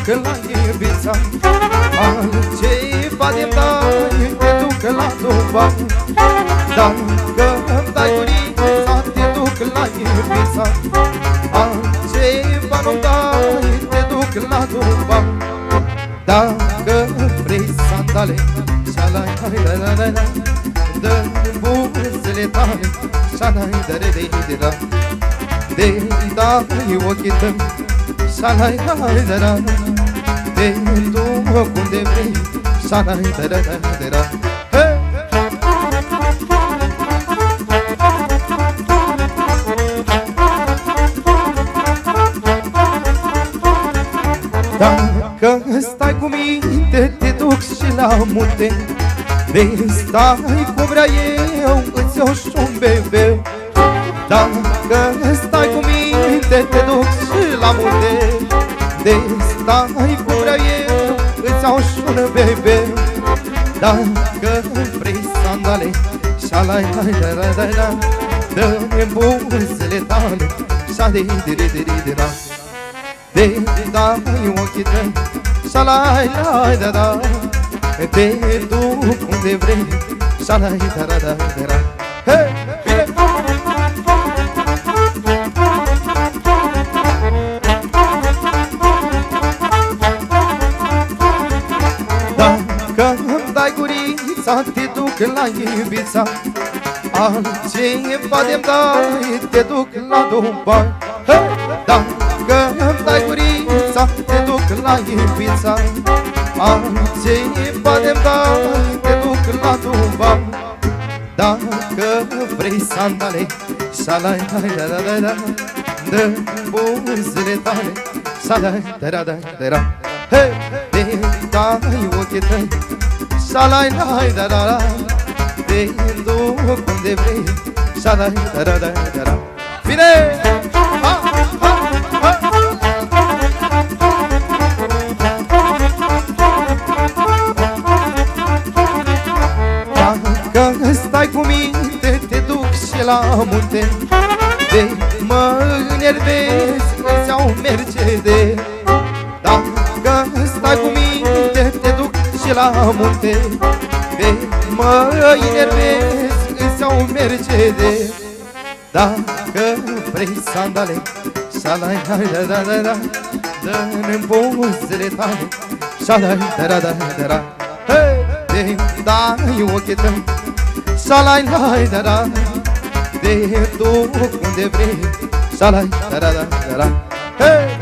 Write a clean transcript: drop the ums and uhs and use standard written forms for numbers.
duc la Ibiza, altceva de-mi dai, te duc la Dubai. Dacă îmi dai gurița, te duc la Ibiza, altceva nu-mi dai, te duc la Dubai. Dacă vrei sandale, șalai-lai-lai-lai-lai, dă-mi buzele tale, șalai-lai-lai-lai-lai, de-i dai ochii tăi, șalai-lai-lai-lai, de-i duc unde vrei, șalai-lai-lai-lai-lai. Dacă stai cu minte, te duc și la munte, vei stai cum vrea eu, îți iau și un bebeu. Dacă stai cu minte, te duc și la munte, vei stai cum vrea eu, îți iau și un bebeu. Dacă vrei sandale, șalai-lai-lai-lai-lai, dă-mi buzele tale, șalai-lai-lai-lai-lai, de-i dai ochii tăi, șalai-lai-lai-lai, te duc unde vrei, șalai-lai-lai-lai. Hei, bine! Dacă îmi dai gurița, te duc la Ibiza, altceva de-mi dai, te duc la Dubai. Dacă îmi dai gurița, te duc la Ibiza, altceva de-mi dai, te duc la Dubai. Dacă vrei sandale, șalai-lai-lai-lai-lai, dă-mi buzele tale, șalai-lai-lai-lai-lai. Hei, de-i dai ochii tăi, șalai-lai-lai-lai-lai, te-i duc unde vrei, șalai-lai-lai-lai-lai. Bine! Ha, ha, ha! Dacă stai cu minte, te duc și la munte, de mă enervezi, îți iau Mercedes. Dacă stai cu minte, te duc și la munte, de mă enervezi, îți iau Mercedes. Dacă vrei sandale, șalai-lai-lai-lai-lai, dă-mi buzele tale, șalai-lai-lai-lai-lai. Hei, de-i dai ochii tăi, șalai-lai-lai-lai, te duc unde vrei, șalai-lai-lai-lai-lai. Hei!